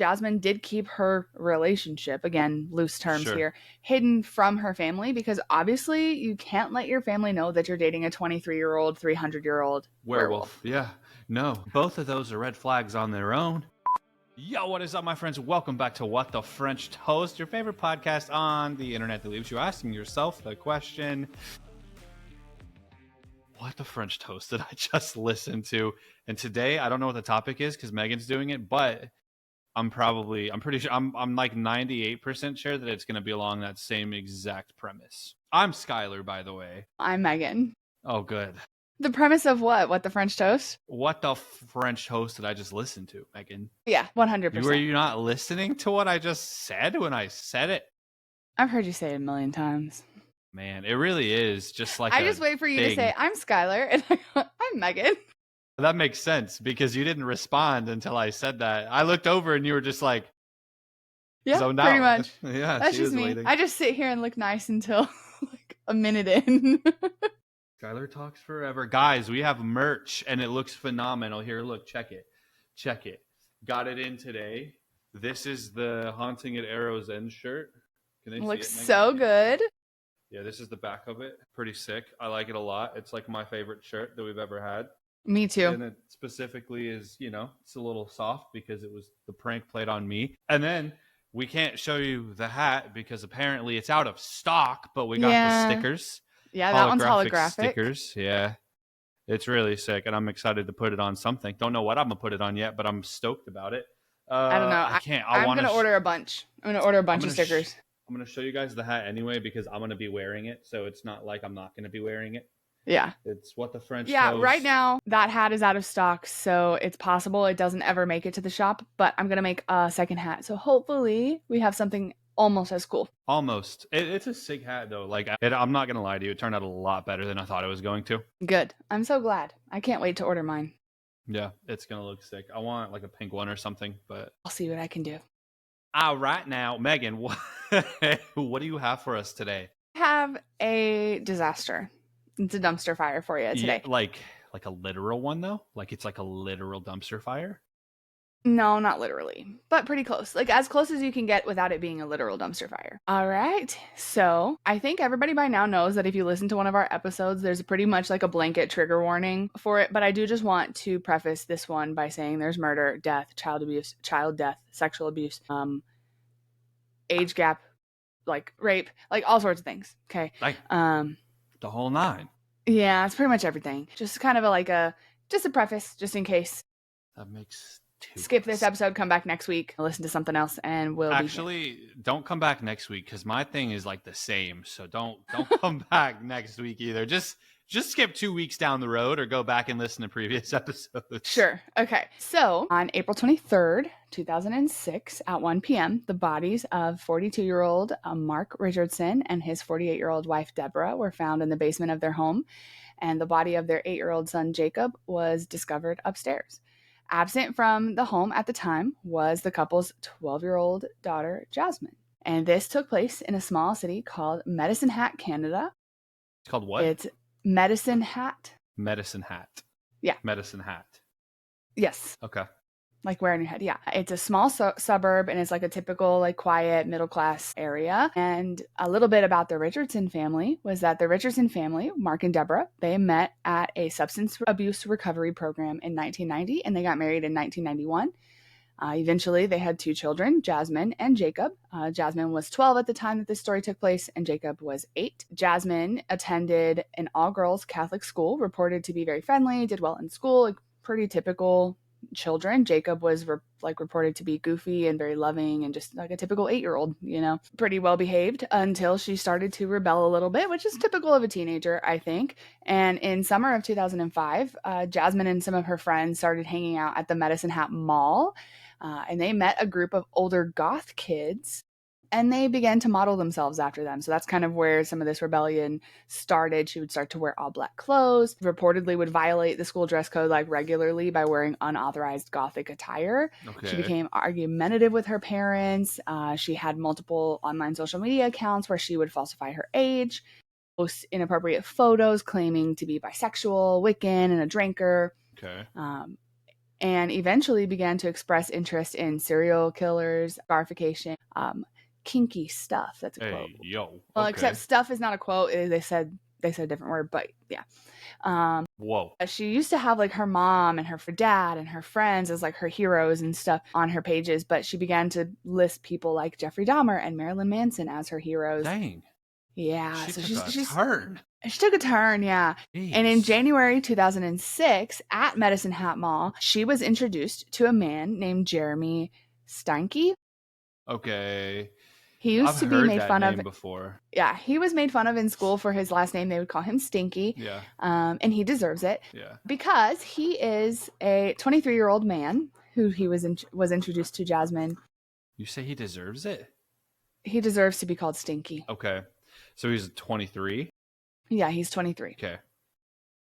Jasmine did keep her relationship, again, loose terms Sure. here, hidden from her family because obviously you can't let your family know that you're dating a 23-year-old, 300-year-old werewolf. Yeah. No, both of those are red flags on their own. Yo, what is up, my friends? Welcome back to What the French Toast, your favorite podcast on the internet that leaves you asking yourself the question, what the French toast did I just listen to? And today, I don't know what the topic is because Megan's doing it, but I'm pretty sure, I'm like 98% sure that it's going to be along that same exact premise. I'm Skylar, by the way. I'm Megan. Oh, good. The premise of what? What the French toast? What the French toast did I just listen to, Megan? Yeah, 100%. Were you not listening to what I just said when I said it? I've heard you say it a million times. Man, it really is just like I just wait for you to say, I'm Skylar, and I go, I'm Megan. That makes sense because you didn't respond until I said that. I looked over and you were just like, yeah, so now, pretty much. Yeah, that's just me. Waiting. I just sit here and look nice until like a minute in. Skylar talks forever. Guys, we have merch and it looks phenomenal. Here, look, check it. Got it in today. This is the Haunting at Arrow's End shirt. Can they looks see it, so good. Yeah, this is the back of it. Pretty sick. I like it a lot. It's like my favorite shirt that we've ever had. Me too. And it specifically is, it's a little soft because it was the prank played on me. And then we can't show you the hat because apparently it's out of stock, but we got the stickers. Yeah, that one's holographic. Stickers, yeah. It's really sick, and I'm excited to put it on something. Don't know what I'm going to put it on yet, but I'm stoked about it. I don't know. I'm going to order a bunch. I'm going to order a bunch of stickers. I'm going to show you guys the hat anyway because I'm going to be wearing it, so it's not like I'm not going to be wearing it. Yeah. It's what the French toast. Right now, that hat is out of stock, so it's possible it doesn't ever make it to the shop, but I'm going to make a second hat, so hopefully we have something almost as cool. Almost. It's a sick hat, though. I'm not going to lie to you. It turned out a lot better than I thought it was going to. Good. I'm so glad. I can't wait to order mine. Yeah, it's going to look sick. I want like a pink one or something, but I'll see what I can do. All right now, Megan, what do you have for us today? I have a disaster. It's a dumpster fire for you today. Yeah, like a literal one, though? Like it's like a literal dumpster fire? No, not literally, but pretty close. Like as close as you can get without it being a literal dumpster fire. All right. So I think everybody by now knows that if you listen to one of our episodes, there's pretty much like a blanket trigger warning for it. But I do just want to preface this one by saying there's murder, death, child abuse, child death, sexual abuse, age gap, like rape, like all sorts of things. Okay. Like the whole nine. Yeah, it's pretty much everything. Just kind of just a preface, just in case. That makes skip this episode, come back next week, listen to something else, and we'll actually don't come back next week because my thing is like the same. So don't come back next week either. Just skip 2 weeks down the road or go back and listen to previous episodes. Sure. Okay. So on April 23rd, 2006 at 1 p.m., the bodies of 42-year-old Mark Richardson and his 48-year-old wife, Deborah, were found in the basement of their home, and the body of their 8-year-old son, Jacob, was discovered upstairs. Absent from the home at the time was the couple's 12-year-old daughter, Jasmine. And this took place in a small city called Medicine Hat, Canada. It's called what? It's Medicine Hat. Medicine Hat. Yeah. Medicine Hat. Yes. Okay. Like wearing your head. Yeah. It's a small suburb, and it's like a typical like quiet middle class area. And a little bit about the Richardson family was that the Richardson family, Mark and Deborah, they met at a substance abuse recovery program in 1990, and they got married in 1991. Eventually, they had 2 children, Jasmine and Jacob. Jasmine was 12 at the time that this story took place, and Jacob was 8. Jasmine attended an all-girls Catholic school, reported to be very friendly, did well in school, like pretty typical children. Jacob was reported to be goofy and very loving and just like a typical 8-year-old, pretty well behaved until she started to rebel a little bit, which is typical of a teenager, I think. And in summer of 2005, Jasmine and some of her friends started hanging out at the Medicine Hat Mall, and they met a group of older goth kids, and they began to model themselves after them. So that's kind of where some of this rebellion started. She would start to wear all black clothes, reportedly would violate the school dress code like regularly by wearing unauthorized gothic attire. Okay. She became argumentative with her parents. She had multiple online social media accounts where she would falsify her age, post inappropriate photos claiming to be bisexual, Wiccan, and a drinker. Okay. and eventually began to express interest in serial killers, scarification, kinky stuff. That's a quote. Hey, yo. Well, except Okay. stuff is not a quote. They said a different word, but yeah. Whoa. She used to have like her mom and her dad and her friends as like her heroes and stuff on her pages, but she began to list people like Jeffrey Dahmer and Marilyn Manson as her heroes. Dang. Yeah, She so took a turn. she took a turn, yeah. And in Jeez. January 2006, at Medicine Hat Mall, she was introduced to a man named Jeremy Steinke. Okay. He I've used to be heard made that fun of. name before. Yeah, he was made fun of in school for his last name. They would call him Stinky. Yeah. And he deserves it. Yeah. Because he is a 23-year-old man who he was introduced to Jasmine. You say he deserves it? He deserves to be called Stinky. Okay. So he's 23? Yeah, he's 23. Okay.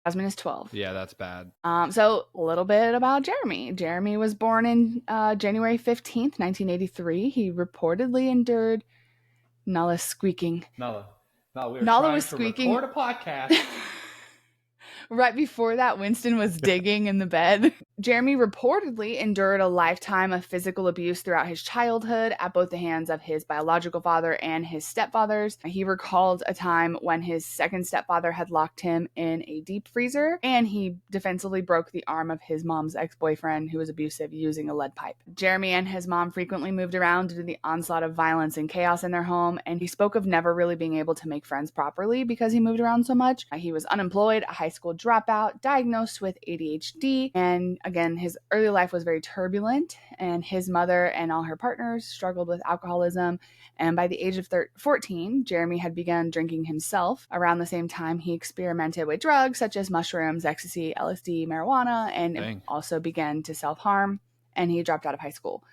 Jasmine is 12. Yeah, that's bad. So a little bit about Jeremy. Jeremy was born in January 15th, 1983. He reportedly endured Nala squeaking. Nala, we were Nala trying was to squeaking. record a podcast. Right before that, Winston was digging in the bed. Jeremy reportedly endured a lifetime of physical abuse throughout his childhood at both the hands of his biological father and his stepfathers. He recalled a time when his second stepfather had locked him in a deep freezer, and he defensively broke the arm of his mom's ex-boyfriend who was abusive using a lead pipe. Jeremy and his mom frequently moved around due to the onslaught of violence and chaos in their home, and he spoke of never really being able to make friends properly because he moved around so much. He was unemployed, a high school dropout, diagnosed with ADHD, and again, his early life was very turbulent, and his mother and all her partners struggled with alcoholism. And by the age of 14, Jeremy had begun drinking himself. Around the same time, he experimented with drugs such as mushrooms, ecstasy, LSD, marijuana, and also began to self-harm, and he dropped out of high school.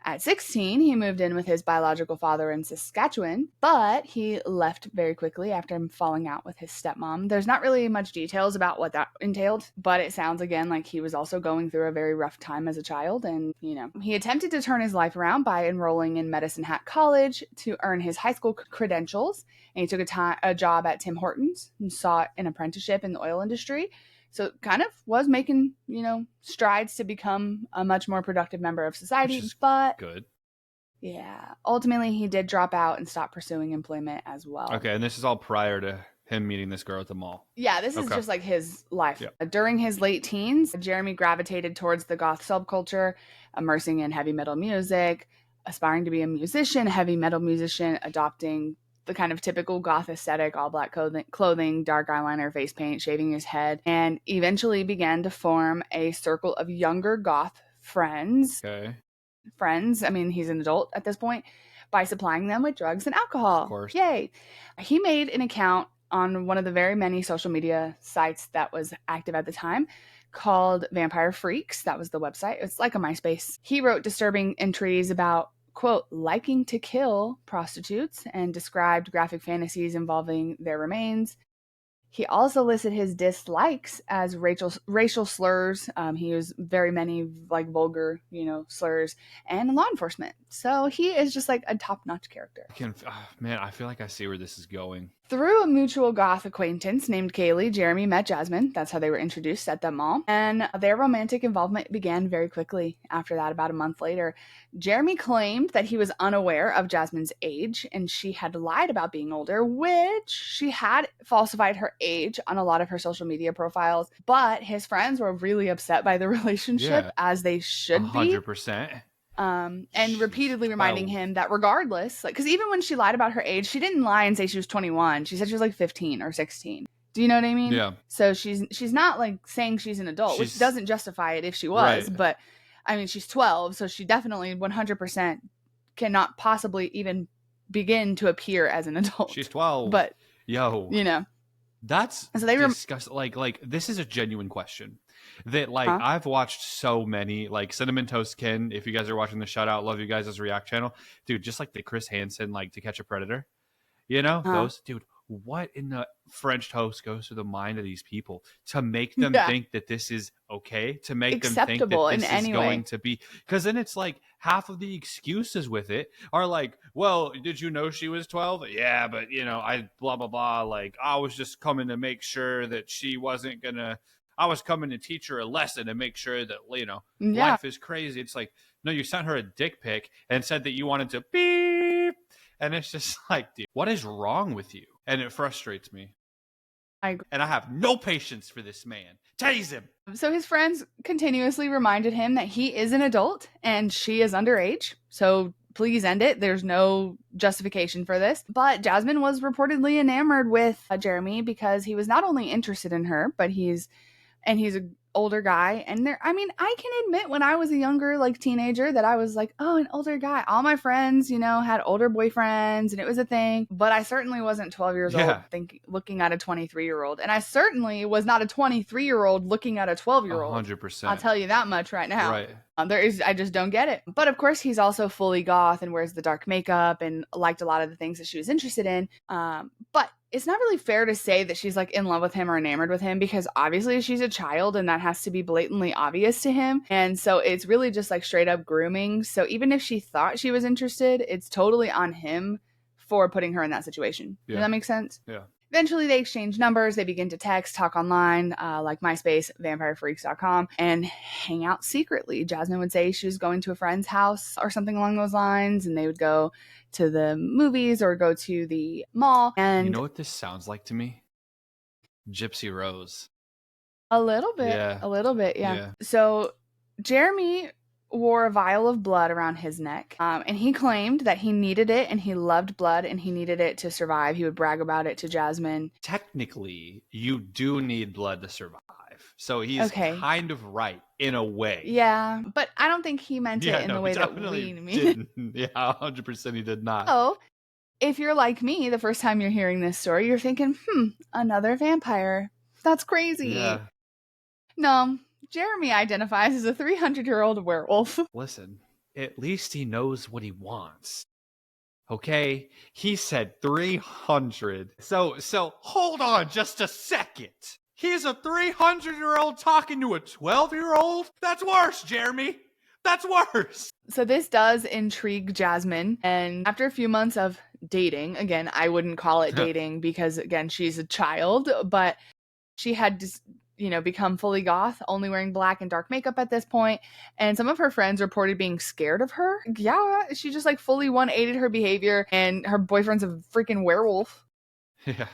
At 16, he moved in with his biological father in Saskatchewan, but he left very quickly after falling out with his stepmom. There's not really much details about what that entailed, but it sounds again like he was also going through a very rough time as a child. And, he attempted to turn his life around by enrolling in Medicine Hat College to earn his high school credentials. And he took a job at Tim Hortons and sought an apprenticeship in the oil industry. So kind of was making, strides to become a much more productive member of society. Which is but good. Yeah. Ultimately, he did drop out and stop pursuing employment as well. Okay, and this is all prior to him meeting this girl at the mall. Yeah, this is just like his life. Yeah. During his late teens, Jeremy gravitated towards the goth subculture, immersing in heavy metal music, aspiring to be a musician, heavy metal musician, adopting the kind of typical goth aesthetic, all black clothing, dark eyeliner, face paint, shaving his head, and eventually began to form a circle of younger goth friends. Okay. I mean, he's an adult at this point, by supplying them with drugs and alcohol. Of course. Yay. He made an account on one of the very many social media sites that was active at the time called Vampire Freaks. That was the website. It's like a MySpace. He wrote disturbing entries about, quote, liking to kill prostitutes, and described graphic fantasies involving their remains. He also listed his dislikes as racial slurs. He used very many like vulgar, slurs, and law enforcement. So he is just like a top-notch character. Man, I feel like I see where this is going. Through a mutual goth acquaintance named Kaylee, Jeremy met Jasmine. That's how they were introduced at the mall. And their romantic involvement began very quickly after that, about a month later. Jeremy claimed that he was unaware of Jasmine's age, and she had lied about being older, which she had falsified her age on a lot of her social media profiles. But his friends were really upset by the relationship, as they should be. 100%. And repeatedly reminding him that regardless, like, because even when she lied about her age, she didn't lie and say she was 21. She said she was like 15 or 16. Do you know what I mean? Yeah. So she's not like saying she's an adult, which doesn't justify it if she was. Right. But I mean, she's 12, so she definitely 100% cannot possibly even begin to appear as an adult. She's 12. But that's so they disgusting. Like this is a genuine question. That I've watched so many, like Cinnamon Toast Ken. If you guys are watching the shout out, love you guys as a React channel, dude. Just like the Chris Hansen, like To Catch a Predator, those, dude. What in the French toast goes through the mind of these people to make them think that this is okay, to make them think that this is going to be, because then it's like half of the excuses with it are like, well, did you know she was 12? Yeah, but I blah blah blah, like I was just coming to make sure that she wasn't gonna I was coming to teach her a lesson and make sure that, Yeah. life is crazy. It's like, no, you sent her a dick pic and said that you wanted to beep. And it's just like, dude, what is wrong with you? And it frustrates me. I agree. And I have no patience for this man. Tase him. So his friends continuously reminded him that he is an adult and she is underage. So please end it. There's no justification for this. But Jasmine was reportedly enamored with Jeremy because he was not only interested in her, but he's an older guy. And I can admit when I was a younger, like, teenager that I was like, oh, an older guy. All my friends, had older boyfriends and it was a thing. But I certainly wasn't 12 years old looking at a 23-year-old. And I certainly was not a 23-year-old looking at a 12-year-old. 100%. I'll tell you that much right now. Right. I just don't get it. But of course, he's also fully goth and wears the dark makeup and liked a lot of the things that she was interested in. But it's not really fair to say that she's like in love with him or enamored with him because obviously she's a child and that has to be blatantly obvious to him. And so it's really just like straight up grooming. So even if she thought she was interested, it's totally on him for putting her in that situation. Yeah. Does that make sense? Yeah. Eventually, they exchange numbers. They begin to text, talk online, like MySpace, vampirefreaks.com, and hang out secretly. Jasmine would say she was going to a friend's house or something along those lines, and they would go to the movies or go to the mall. And you know what this sounds like to me? Gypsy Rose. A little bit. Yeah. So Jeremy wore a vial of blood around his neck, and he claimed that he needed it and he loved blood and he needed it to survive. He would brag about it to Jasmine. Technically, you do need blood to survive. So he's kind of right in a way. Yeah, but I don't think he meant it in the way that we mean it. Yeah, 100% he did not. Oh, if you're like me, the first time you're hearing this story, you're thinking, another vampire. That's crazy. Yeah. No, Jeremy identifies as a 300-year-old werewolf. Listen, at least he knows what he wants. Okay? He said 300. So hold on just a second. He's a 300-year-old talking to a 12-year-old? That's worse, Jeremy. That's worse. So this does intrigue Jasmine. And after a few months of dating, again, I wouldn't call it dating because, again, she's a child, but she had just, become fully goth, only wearing black and dark makeup at this point. And some of her friends reported being scared of her. Yeah, she just like fully 180'd her behavior and her boyfriend's a freaking werewolf. Yeah.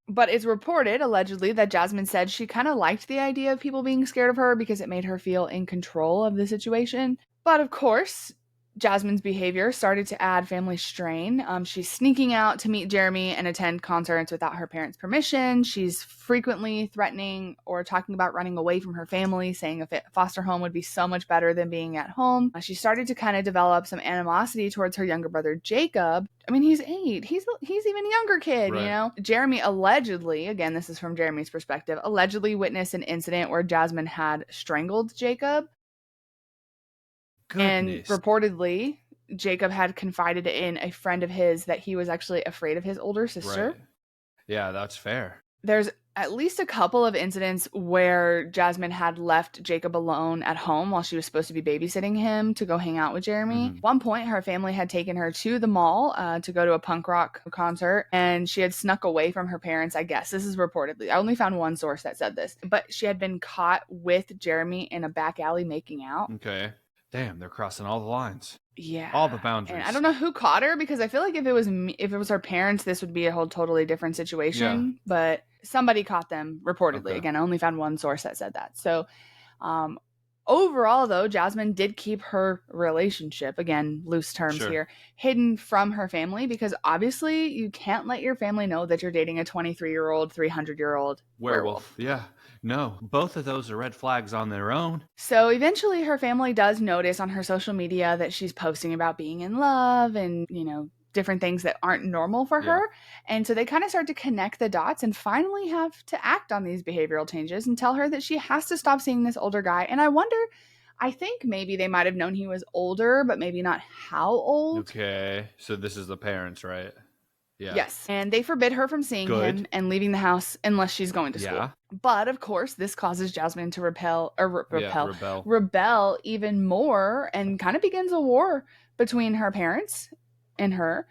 But it's reported, allegedly, that Jasmine said she kind of liked the idea of people being scared of her because it made her feel in control of the situation. But of course, Jasmine's behavior started to add family strain. She's sneaking out to meet Jeremy and attend concerts without her parents' permission. She's frequently threatening or talking about running away from her family, saying a foster home would be so much better than being at home. She started to kind of develop some animosity towards her younger brother, Jacob. I mean, he's 8. He's even a younger kid, right. Jeremy allegedly, again, this is from Jeremy's perspective, allegedly witnessed an incident where Jasmine had strangled Jacob. Goodness. And reportedly, Jacob had confided in a friend of his that he was actually afraid of his older sister. Right. Yeah, that's fair. There's at least a couple of incidents where Jasmine had left Jacob alone at home while she was supposed to be babysitting him to go hang out with Jeremy. At one point, her family had taken her to the mall to go to a punk rock concert, and she had snuck away from her parents, I guess. This is reportedly. I only found one source that said this. But she had been caught with Jeremy in a back alley making out. Okay. Damn, they're crossing all the lines. Yeah. All the boundaries. And I don't know who caught her because I feel like if it was her parents, this would be a whole totally different situation. Yeah. But somebody caught them reportedly. Okay. Again, I only found one source that said that. So overall, though, Jasmine did keep her relationship, again, loose terms here, hidden from her family because obviously you can't let your family know that you're dating a 23-year-old, 300-year-old werewolf. Yeah. No, both of those are red flags on their own. So eventually her family does notice on her social media that she's posting about being in love and, different things that aren't normal for her. And so they kind of start to connect the dots and finally have to act on these behavioral changes and tell her that she has to stop seeing this older guy. And I think maybe they might have known he was older, but maybe not how old. Okay. So this is the parents, right? Yeah. Yes. And they forbid her from seeing him and leaving the house unless she's going to school. Yeah. But of course, this causes Jasmine to rebel even more and kind of begins a war between her parents and her.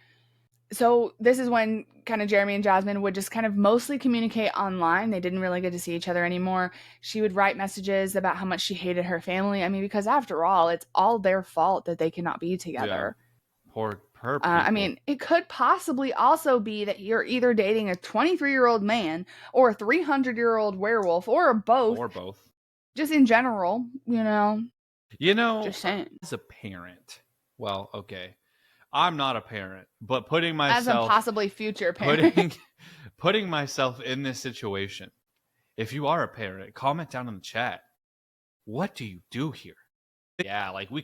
So this is when kind of Jeremy and Jasmine would just kind of mostly communicate online. They didn't really get to see each other anymore. She would write messages about how much she hated her family. I mean, because after all, it's all their fault that they cannot be Yeah. together. Poor I people. mean, it could possibly also be that you're either dating a 23-year-old man or a 300-year-old werewolf or both, Or both. just in general, You know, just saying. as a parent, well, okay, I'm not a parent, but putting As a myself possibly future parent. putting putting myself in this situation. If you are a parent, comment down in the chat. What do you do here? Yeah, like we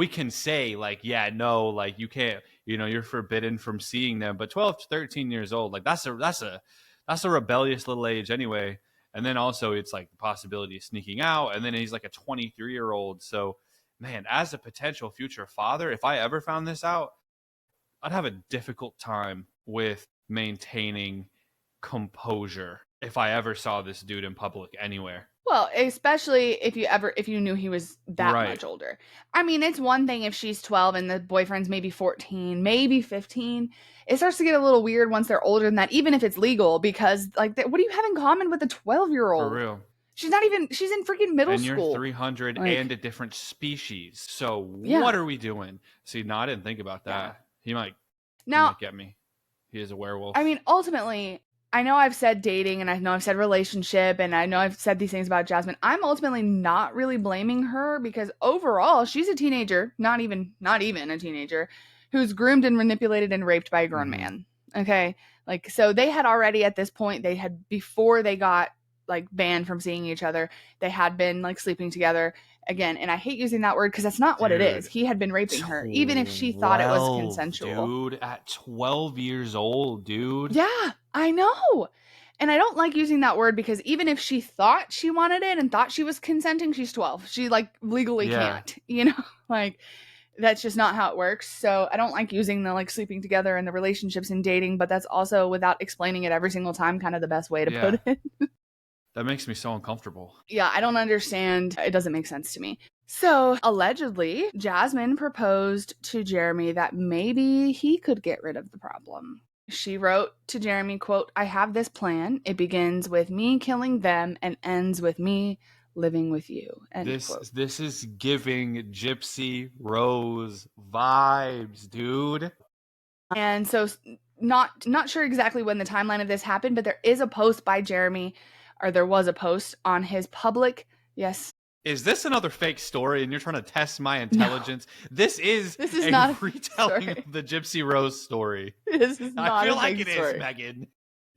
can say like, yeah, no, like you can't, you're forbidden from seeing them. But 12 to 13 years old, like that's a rebellious little age anyway. And then also it's like the possibility of sneaking out, and then he's like a 23-year-old. So man, as a potential future father, if I ever found this out, I'd have a difficult time with maintaining composure if I ever saw this dude in public anywhere. Well, especially if you knew he was that Right. much older. I mean, it's one thing if she's 12 and the boyfriend's maybe 14, maybe 15. It starts to get a little weird once they're older than that, even if it's legal, because like what do you have in common with a For 12-year-old? real. She's in freaking middle And you're school. 300 and Like, a different species. So yeah. what are we doing? See, no, I didn't think about Yeah. that. He might Now, get me. He is a werewolf. I mean, ultimately, I know I've said dating and I know I've said relationship and I know I've said these things about Jasmine. I'm ultimately not really blaming her because overall, she's a teenager, not even a teenager, who's groomed and manipulated and raped by a grown Mm-hmm. man. Okay? Like so they had already at this point, they had before they got like banned from seeing each other, they had been like sleeping together again, and I hate using that word because that's not what it is. Dude, He had been raping her even if she thought it was 12, consensual. dude. At 12 years old, dude. Yeah, I know. And I don't like using that word because even if she thought she wanted it and thought she was consenting, she's 12. She like legally Yeah. can't. Like that's just not how it works. So I don't like using the like sleeping together and the relationships and dating, but that's also without explaining it every single time kind of the best way to Yeah. put it. That makes me so uncomfortable. Yeah, I don't understand. It doesn't make sense to me. So, allegedly, Jasmine proposed to Jeremy that maybe he could get rid of the problem. She wrote to Jeremy, quote, I have this plan. It begins with me killing them and ends with me living with you, end This quote. this is giving Gypsy Rose vibes, dude. And so not sure exactly when the timeline of this happened, but there is a post by Jeremy, or there was a post on his public, yes, Is this another fake story and you're trying to test my no, intelligence? This is this is a not a fake retelling story. of the Gypsy Rose story. This is I not feel a like fake it is, story. Megan.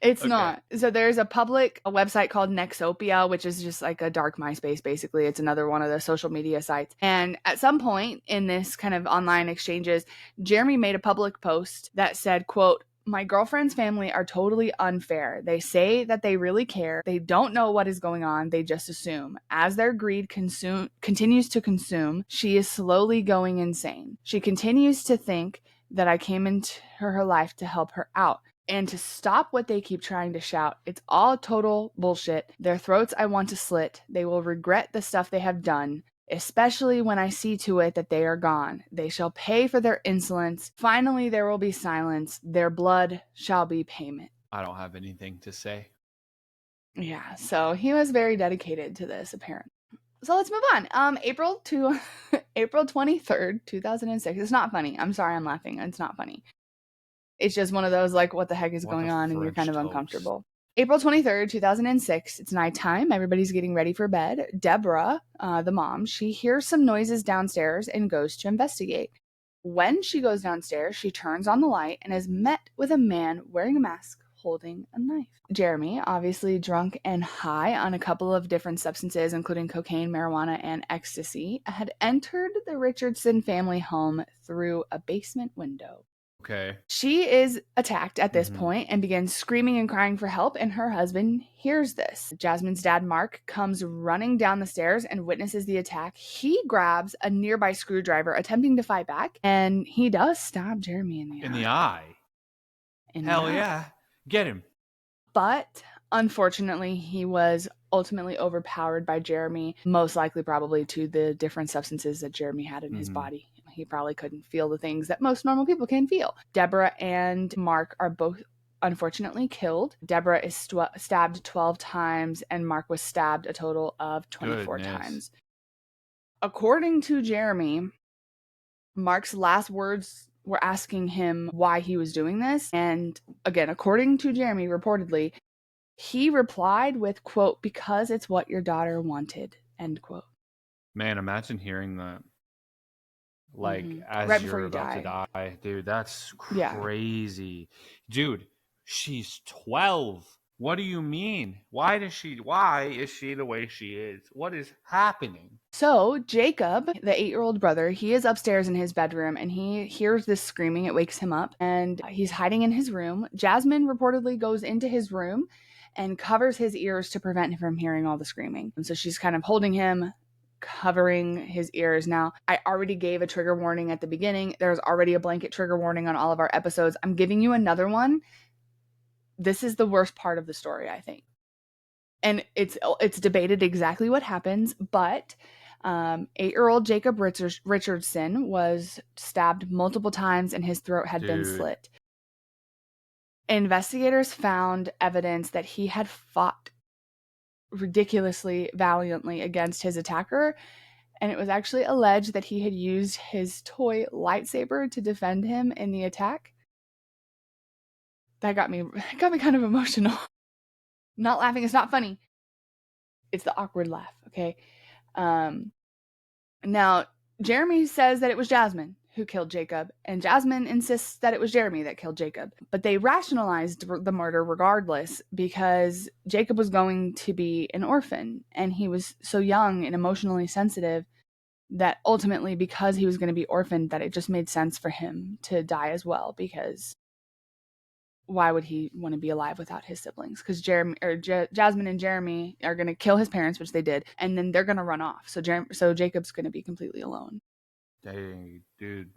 It's Okay. not. So there's a website called Nexopia, which is just like a dark MySpace, basically. It's another one of the social media sites. And at some point in this kind of online exchanges, Jeremy made a public post that said, quote, my girlfriend's family are totally unfair. They say that they really care. They don't know what is going on. They just assume. As their greed continues to consume, she is slowly going insane. She continues to think that I came into her life to help her out and to stop what they keep trying to shout. It's all total bullshit. Their throats I want to slit. They will regret the stuff they have done, especially when I see to it that they are gone. They shall pay for their insolence. Finally, there will be silence. Their blood shall be payment. I don't have anything to say. Yeah, so he was very dedicated to this, apparently. So let's move on. April 23rd, 2006. It's not funny. I'm sorry I'm laughing. It's not funny. It's just one of those like, what the heck is What going a on? And you're kind French of toast. uncomfortable. April 23rd, 2006. It's nighttime. Everybody's getting ready for bed. Deborah, the mom, she hears some noises downstairs and goes to investigate. When she goes downstairs, she turns on the light and is met with a man wearing a mask holding a knife. Jeremy, obviously drunk and high on a couple of different substances, including cocaine, marijuana, and ecstasy, had entered the Richardson family home through a basement window. Okay. She is attacked at this Mm-hmm. point and begins screaming and crying for help, and her husband hears this. Jasmine's dad, Mark, comes running down the stairs and witnesses the attack. He grabs a nearby screwdriver, attempting to fight back, and he does stab Jeremy in the In the eye. eye. In the Hell eye. yeah. Get him. But unfortunately, he was ultimately overpowered by Jeremy, most likely probably to the different substances that Jeremy had in his Mm-hmm. body. He probably couldn't feel the things that most normal people can feel. Deborah and Mark are both unfortunately killed. Deborah is stabbed 12 times, and Mark was stabbed a total of 24 times. According to Jeremy, Mark's last words were asking him why he was doing this. And again, according to Jeremy, reportedly, he replied with, quote, "because it's what your daughter wanted," end quote. Man, imagine hearing that. Like, as right before you're you about to die. die. Dude, that's crazy. Yeah. Dude, she's 12. What do you mean? Why is she the way she is? What is happening? So Jacob, the 8-year-old brother, he is upstairs in his bedroom and he hears this screaming. It wakes him up and he's hiding in his room. Jasmine reportedly goes into his room and covers his ears to prevent him from hearing all the screaming. And so she's kind of holding him, covering his ears. Now, I already gave a trigger warning at the beginning. There's already a blanket trigger warning on all of our episodes. I'm giving you another one. This is the worst part of the story, I think. And it's debated exactly what happens, but 8-year-old Jacob Richardson was stabbed multiple times and his throat had been slit. Investigators found evidence that he had fought ridiculously valiantly against his attacker, and it was actually alleged that he had used his toy lightsaber to defend him in the attack. That got me kind of emotional. Not laughing, it's not funny. It's the awkward laugh, okay? Now, Jeremy says that it was Jasmine who killed Jacob, and Jasmine insists that it was Jeremy that killed Jacob. But they rationalized the murder regardless because Jacob was going to be an orphan, and he was so young and emotionally sensitive that ultimately, because he was going to be orphaned, that it just made sense for him to die as well, because why would he want to be alive without his siblings? Because Jasmine and Jeremy are going to kill his parents, which they did, and then they're going to run off. So Jacob's going to be completely alone. Dang, dude.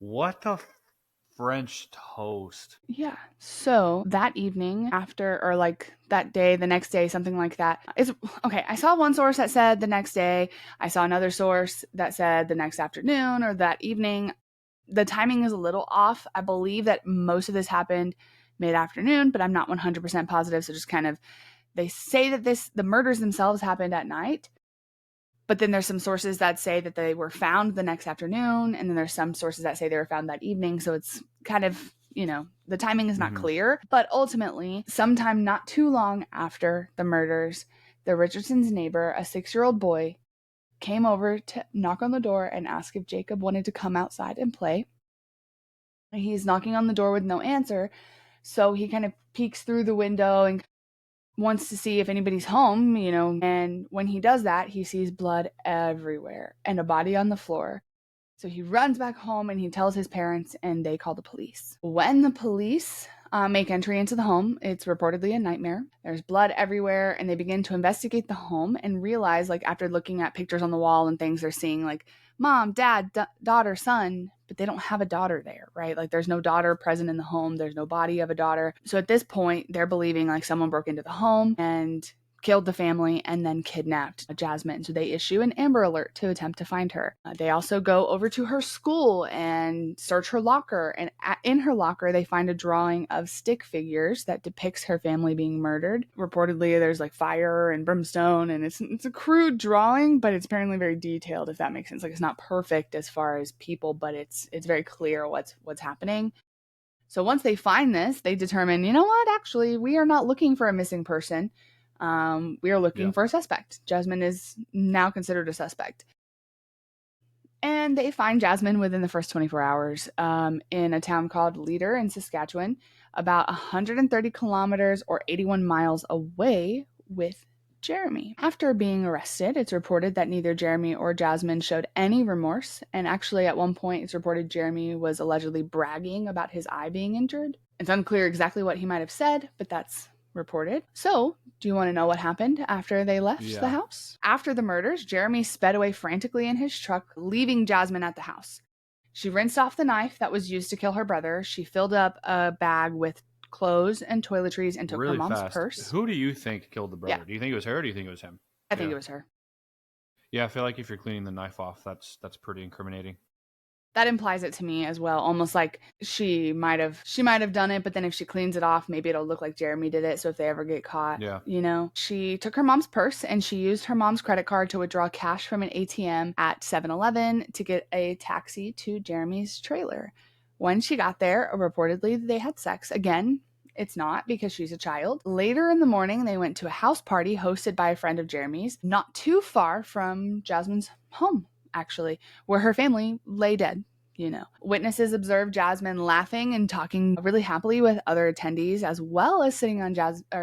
What the French toast? Yeah. So that evening after, or like that day, the next day, something like that. It's okay. I saw one source that said the next day. I saw another source that said the next afternoon or that evening. The timing is a little off. I believe that most of this happened mid-afternoon, but I'm not 100% positive. So just kind of, they say that the murders themselves happened at night, but then there's some sources that say that they were found the next afternoon, and then there's some sources that say they were found that evening. So it's kind of, the timing is not clear. But ultimately, sometime not too long after the murders, the Richardson's neighbor, a 6-year-old boy, came over to knock on the door and ask if Jacob wanted to come outside and play. He's knocking on the door with no answer, so he kind of peeks through the window and wants to see if anybody's home, and when he does that, he sees blood everywhere and a body on the floor. So he runs back home and he tells his parents, and they call the police. When the police make entry into the home, it's reportedly a nightmare. There's blood everywhere, and they begin to investigate the home and realize, like, after looking at pictures on the wall and things, they're seeing, like, mom, dad, daughter, son, but they don't have a daughter there, right? Like, there's no daughter present in the home. There's no body of a daughter. So at this point, they're believing, like, someone broke into the home and killed the family and then kidnapped Jasmine. So they issue an Amber Alert to attempt to find her. They also go over to her school and search her locker. And in her locker, they find a drawing of stick figures that depicts her family being murdered. Reportedly, there's like fire and brimstone, and it's a crude drawing, but it's apparently very detailed, if that makes sense. Like, it's not perfect as far as people, but it's very clear what's happening. So once they find this, they determine, you know what, actually, we are not looking for a missing person. We are looking for a suspect. Jasmine is now considered a suspect. And they find Jasmine within the first 24 hours in a town called Leader in Saskatchewan, about 130 kilometers or 81 miles away with Jeremy. After being arrested, it's reported that neither Jeremy or Jasmine showed any remorse. And actually, at one point, it's reported Jeremy was allegedly bragging about his eye being injured. It's unclear exactly what he might have said, but that's reported. So, do you want to know what happened after they left the house? After the murders, Jeremy sped away frantically in his truck, leaving Jasmine at the house. She rinsed off the knife that was used to kill her brother. She filled up a bag with clothes and toiletries and took her mom's purse. Who do you think killed the brother? Do you think it was her or do you think it was him? I think it was her. Yeah, I feel like if you're cleaning the knife off, that's pretty incriminating. That implies it to me as well, almost like she might have done it, but then if she cleans it off, maybe it'll look like Jeremy did it. So if they ever get caught, Yeah. she took her mom's purse and she used her mom's credit card to withdraw cash from an ATM at 7-Eleven to get a taxi to Jeremy's trailer. When she got there, reportedly they had sex. Again, it's not because she's a child. Later in the morning, they went to a house party hosted by a friend of Jeremy's, not too far from Jasmine's home, actually, where her family lay dead. Witnesses observed Jasmine laughing and talking really happily with other attendees, as well as sitting on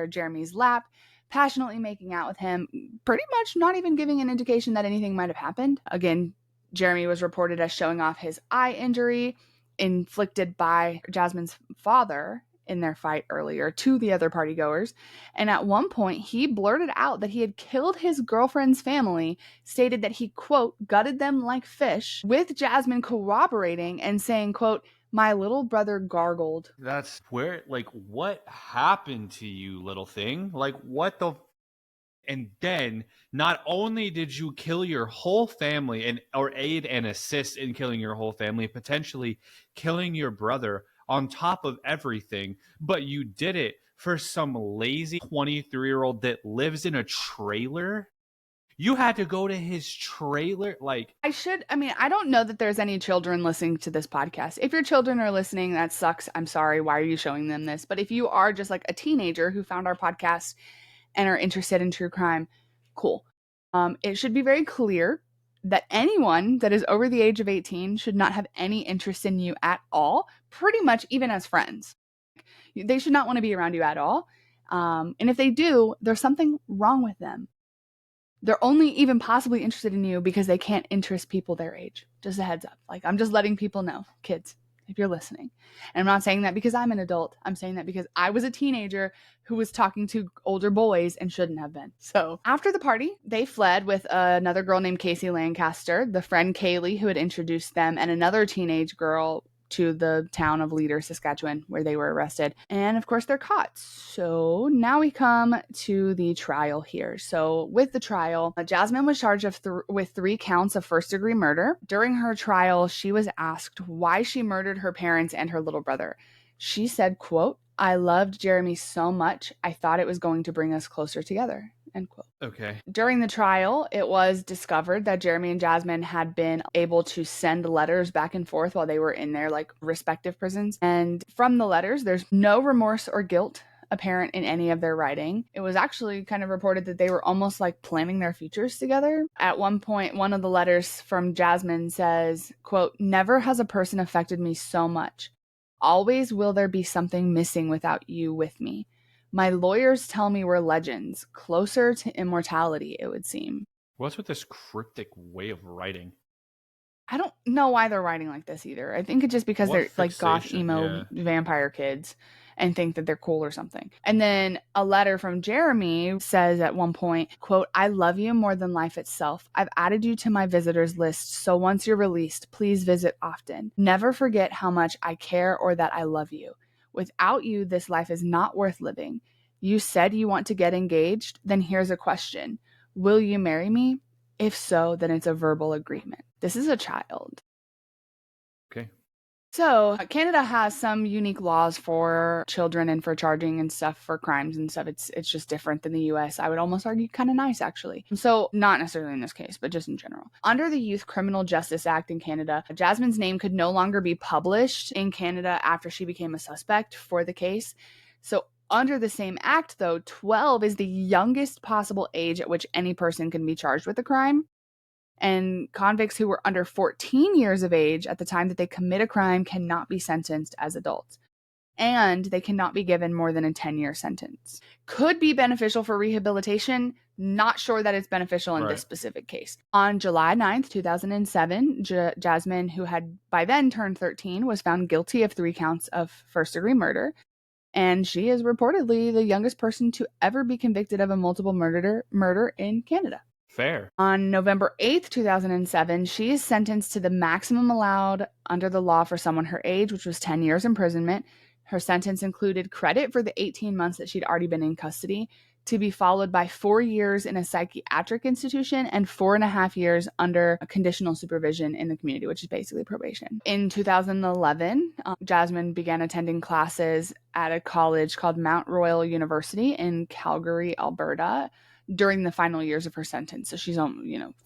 Jeremy's lap, passionately making out with him, pretty much not even giving an indication that anything might have happened. Again, Jeremy was reported as showing off his eye injury inflicted by Jasmine's father in their fight earlier to the other partygoers. And at one point, he blurted out that he had killed his girlfriend's family, stated that he, quote, gutted them like fish, with Jasmine corroborating and saying, quote, my little brother gargled. That's where, like, what happened to you, little thing? Like, what the? And then, not only did you kill your whole family or aid and assist in killing your whole family, potentially killing your brother on top of everything, but you did it for some lazy 23-year-old that lives in a trailer. You had to go to his trailer. Like, I don't know that there's any children listening to this podcast. If your children are listening, that sucks. I'm sorry. Why are you showing them this? But if you are just like a teenager who found our podcast and are interested in true crime, cool. It should be very clear that anyone that is over the age of 18 should not have any interest in you at all, pretty much even as friends. They should not want to be around you at all. And if they do, there's something wrong with them. They're only even possibly interested in you because they can't interest people their age. Just a heads up. Like, I'm just letting people know, kids, if you're listening. And I'm not saying that because I'm an adult. I'm saying that because I was a teenager who was talking to older boys and shouldn't have been. So after the party, they fled with another girl named Casey Lancaster, the friend Kaylee who had introduced them, and another teenage girl to the town of Leader, Saskatchewan, where they were arrested. And of course, they're caught. So now we come to the trial here. So with the trial, Jasmine was charged with 3 counts of first-degree murder. During her trial, she was asked why she murdered her parents and her little brother. She said, quote, I loved Jeremy so much, I thought it was going to bring us closer together, end quote. okay. During the trial, it was discovered that Jeremy and Jasmine had been able to send letters back and forth while they were in their respective prisons. And from the letters, there's no remorse or guilt apparent in any of their writing. It was actually kind of reported that they were almost like planning their futures together. At one point, one of the letters from Jasmine says, quote, never has a person affected me so much. Always will there be something missing without you with me. My lawyers tell me we're legends, closer to immortality, it would seem. What's with this cryptic way of writing? I don't know why they're writing like this either. I think it's just because What they're like goth fixation, emo yeah. vampire kids and think that they're cool or something. And then a letter from Jeremy says at one point, quote, I love you more than life itself. I've added you to my visitors list, so once you're released, please visit often. Never forget how much I care or that I love you. Without you, this life is not worth living. You said you want to get engaged, then here's a question. Will you marry me? If so, then it's a verbal agreement. This is a child. Okay. So Canada has some unique laws for children and for charging and stuff for crimes and stuff. It's just different than the US. I would almost argue kind of nice, actually. So not necessarily in this case, but just in general. Under the Youth Criminal Justice Act in Canada, Jasmine's name could no longer be published in Canada after she became a suspect for the case. So under the same act, though, 12 is the youngest possible age at which any person can be charged with a crime. And convicts who were under 14 years of age at the time that they commit a crime cannot be sentenced as adults. And they cannot be given more than a 10-year sentence. Could be beneficial for rehabilitation. Not sure that it's beneficial in this specific case. On July 9th, 2007, Jasmine, who had by then turned 13, was found guilty of 3 counts of first-degree murder. And she is reportedly the youngest person to ever be convicted of a multiple murder in Canada. Fair. On November 8th, 2007, she is sentenced to the maximum allowed under the law for someone her age, which was 10 years imprisonment. Her sentence included credit for the 18 months that she'd already been in custody, to be followed by 4 years in a psychiatric institution and 4.5 years under conditional supervision in the community, which is basically probation. In 2011, Jasmine began attending classes at a college called Mount Royal University in Calgary, Alberta, during the final years of her sentence. So she's,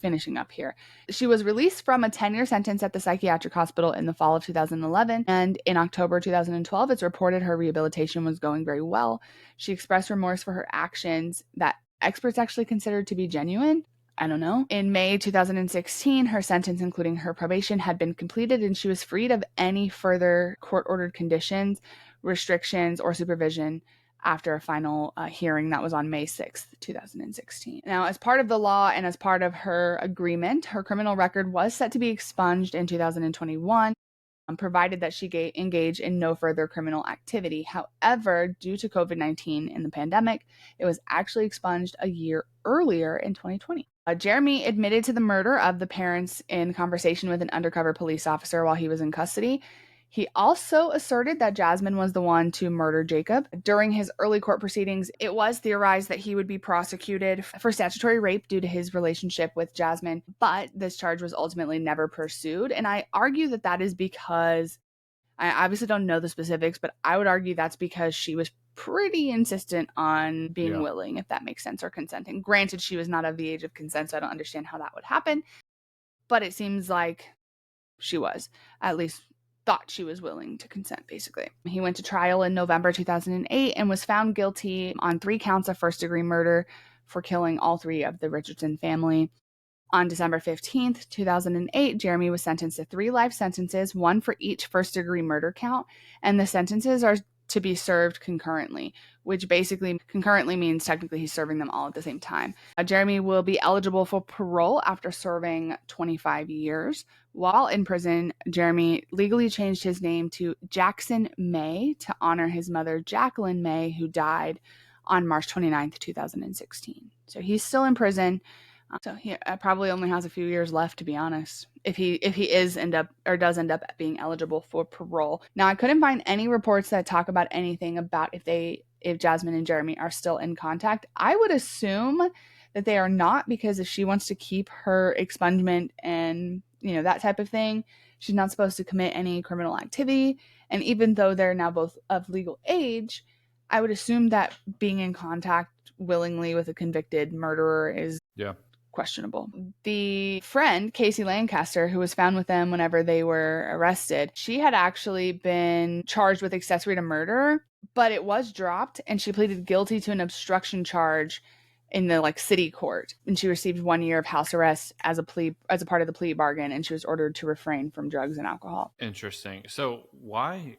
finishing up here. She was released from a 10-year sentence at the psychiatric hospital in the fall of 2011. And in October 2012, it's reported her rehabilitation was going very well. She expressed remorse for her actions that experts actually considered to be genuine. I don't know. In May 2016, her sentence, including her probation, had been completed and she was freed of any further court-ordered conditions, restrictions, or supervision after a final hearing that was on May 6th, 2016. Now, as part of the law and as part of her agreement, her criminal record was set to be expunged in 2021, provided that she engage in no further criminal activity. However, due to COVID-19 and the pandemic, it was actually expunged a year earlier in 2020. Jeremy admitted to the murder of the parents in conversation with an undercover police officer while he was in custody. He also asserted that Jasmine was the one to murder Jacob. During his early court proceedings, it was theorized that he would be prosecuted for statutory rape due to his relationship with Jasmine, but this charge was ultimately never pursued. And I argue that that is because, I obviously don't know the specifics, but I would argue that's because she was pretty insistent on being willing, if that makes sense, or consenting. Granted, she was not of the age of consent, so I don't understand how that would happen, but it seems like she was, at least thought she was willing to consent, basically. He went to trial in November 2008 and was found guilty on 3 counts of first-degree murder for killing all 3 of the Richardson family. On December 15th, 2008, Jeremy was sentenced to 3 life sentences, 1 for each first-degree murder count, and the sentences are to be served concurrently, which basically concurrently means technically he's serving them all at the same time. Jeremy will be eligible for parole after serving 25 years. While in prison, Jeremy legally changed his name to Jackson May to honor his mother, Jacqueline May, who died on March 29th, 2016. So he's still in prison. So he probably only has a few years left, to be honest, if he does end up being eligible for parole. Now, I couldn't find any reports that talk about anything about if Jasmine and Jeremy are still in contact. I would assume that they are not, because if she wants to keep her expungement and that type of thing, she's not supposed to commit any criminal activity. And even though they're now both of legal age, I would assume that being in contact willingly with a convicted murderer is questionable. The friend, Casey Lancaster, who was found with them whenever they were arrested, she had actually been charged with accessory to murder, but it was dropped and she pleaded guilty to an obstruction charge in the city court, and she received 1 year of house arrest as a part of the plea bargain, and she was ordered to refrain from drugs and alcohol. Interesting. So why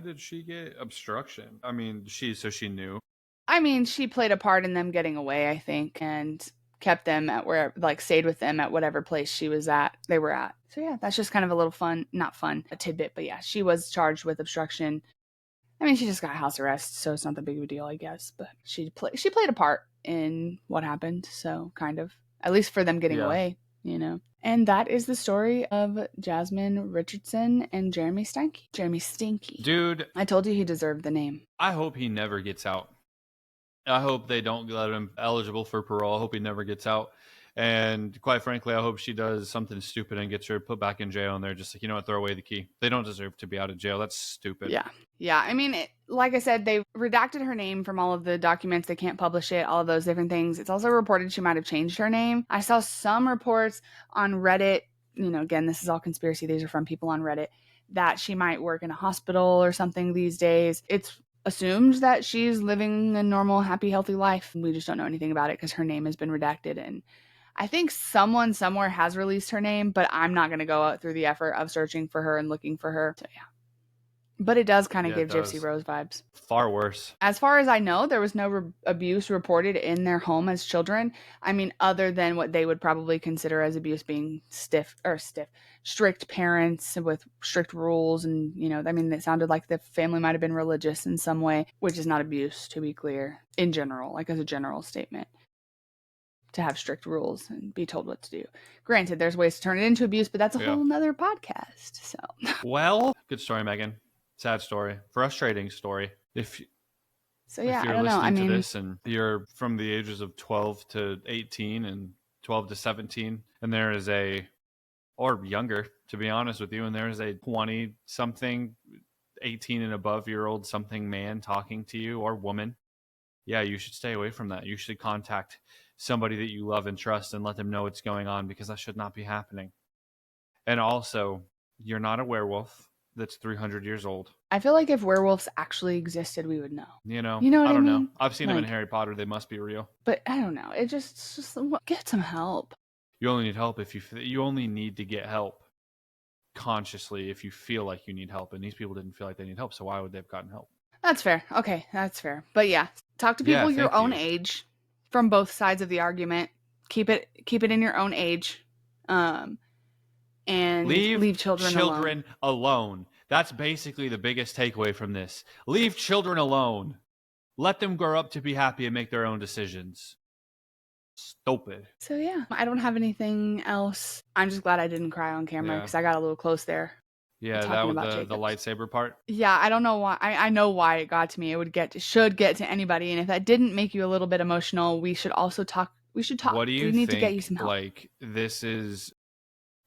did she get obstruction? I mean, she knew. I mean, she played a part in them getting away, I think, and kept them at stayed with them at whatever place they were at. So yeah, that's just kind of a little a tidbit, but yeah, she was charged with obstruction. I mean, she just got house arrest, so it's not that big of a deal, I guess, but she played a part in what happened, so kind of, at least for them getting away, And that is the story of Jasmine Richardson and Jeremy Stinky. Jeremy Stinky. Dude, I told you he deserved the name. I hope he never gets out. I hope they don't let him eligible for parole. I hope he never gets out. And quite frankly, I hope she does something stupid and gets her put back in jail. And they're just like, throw away the key. They don't deserve to be out of jail. That's stupid. Yeah. Yeah. I mean, like I said, they redacted her name from all of the documents. They can't publish it, all of those different things. It's also reported she might have changed her name. I saw some reports on Reddit. Again, this is all conspiracy. These are from people on Reddit, that she might work in a hospital or something these days. It's assumed that she's living a normal, happy, healthy life. We just don't know anything about it because her name has been redacted. And I think someone somewhere has released her name, but I'm not going to go out through the effort of searching for her and looking for her. So yeah. But it does kind of give Gypsy Rose vibes. Far worse. As far as I know, there was no abuse reported in their home as children. I mean, other than what they would probably consider as abuse, being strict parents with strict rules. And, it sounded like the family might have been religious in some way, which is not abuse, to be clear, in general, as a general statement. To have strict rules and be told what to do. Granted, there's ways to turn it into abuse, but that's a whole nother podcast. So, well, good story, Megan. Sad story, frustrating story. So If yeah, I you're don't know. I listening to mean, this and you're from the ages of 12 to 18 and 12 to 17, and there is a, or younger, to be honest with you, and there is a 20 something, 18 and above year old something man talking to you or woman, yeah, you should stay away from that. You should contact somebody that you love and trust and let them know what's going on, because that should not be happening. And also, you're not a werewolf that's 300 years old. I feel like if werewolves actually existed, we would know. You know, You know what I I don't know. mean? I've seen them in Like, Harry Potter. They must be real. but I don't know. It's just get some help. You only need help if you only need to get help consciously if you feel like you need help. And these people didn't feel like they need help, so why would they have gotten help? That's fair. Okay, that's fair. But yeah, talk to Yeah, people your thank own you. age from both sides of the argument. Keep it in your own age. And Leave leave children alone. children alone. That's basically the biggest takeaway from this. Leave children alone. Let them grow up to be happy and make their own decisions. Stupid. So yeah, I don't have anything else. I'm just glad I didn't cry on camera Yeah. because I got a little close there. Yeah, that Talking was about the Jacobs. lightsaber part. Yeah, I don't know why. I know why it got to me. It should get to anybody. And if that didn't make you a little bit emotional, we should also talk. We should talk. What do We you need to get you think, some help. like, this is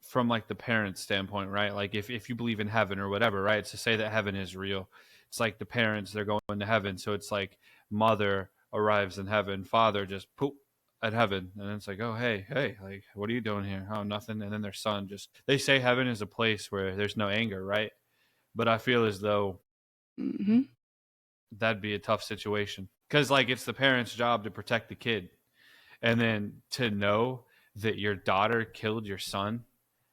from, like, the parents' standpoint, right? Like, if you believe in heaven or whatever, right? It's to say that heaven is real. It's like the parents, they're going to heaven. So it's like mother arrives in heaven, father just poop at heaven. And it's like, oh, hey, like, what are you doing here? Oh, nothing. And then their son just, they say heaven is a place where there's no anger, right? But I feel as though Mm-hmm. that'd be a tough situation, because, like, it's the parents' job to protect the kid, and then to know that your daughter killed your son,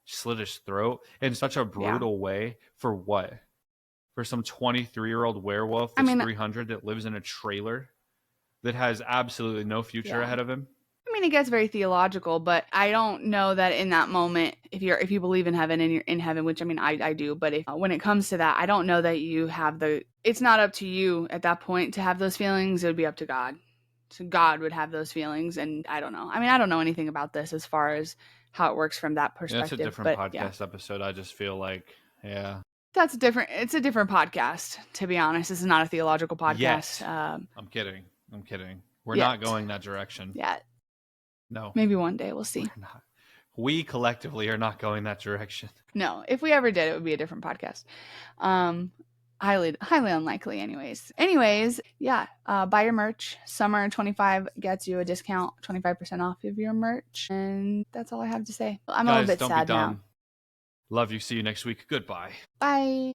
slit his throat in such a Yeah. brutal way, for what? For some 23-year-old werewolf I that's mean, 300 that lives in a trailer that has absolutely no future yeah. ahead of him? It gets very theological, but I don't know that in that moment, if you believe in heaven and you're in heaven, which I mean I do, but if when it comes to that, I don't know that you have the. It's not up to you at that point to have those feelings. It would be up to God. So God would have those feelings, and I don't know. I mean, I don't know anything about this as far as how it works from that Yeah, it's a perspective, different but yeah, podcast episode. I just feel like, yeah. that's different. It's a different podcast, to be honest. This is not a theological podcast. Yet. I'm kidding. We're not Yet, going that direction. yet, No, maybe one day we'll see. we're not. We collectively are not going that direction. No, if we ever did, it would be a different podcast. Highly unlikely. Anyways, yeah. Buy your merch. Summer 25 gets you a discount, 25% off of your merch, and that's all I have to say. I'm a little Guys, bit don't be sad now. dumb. Love you. See you next week. Goodbye. Bye.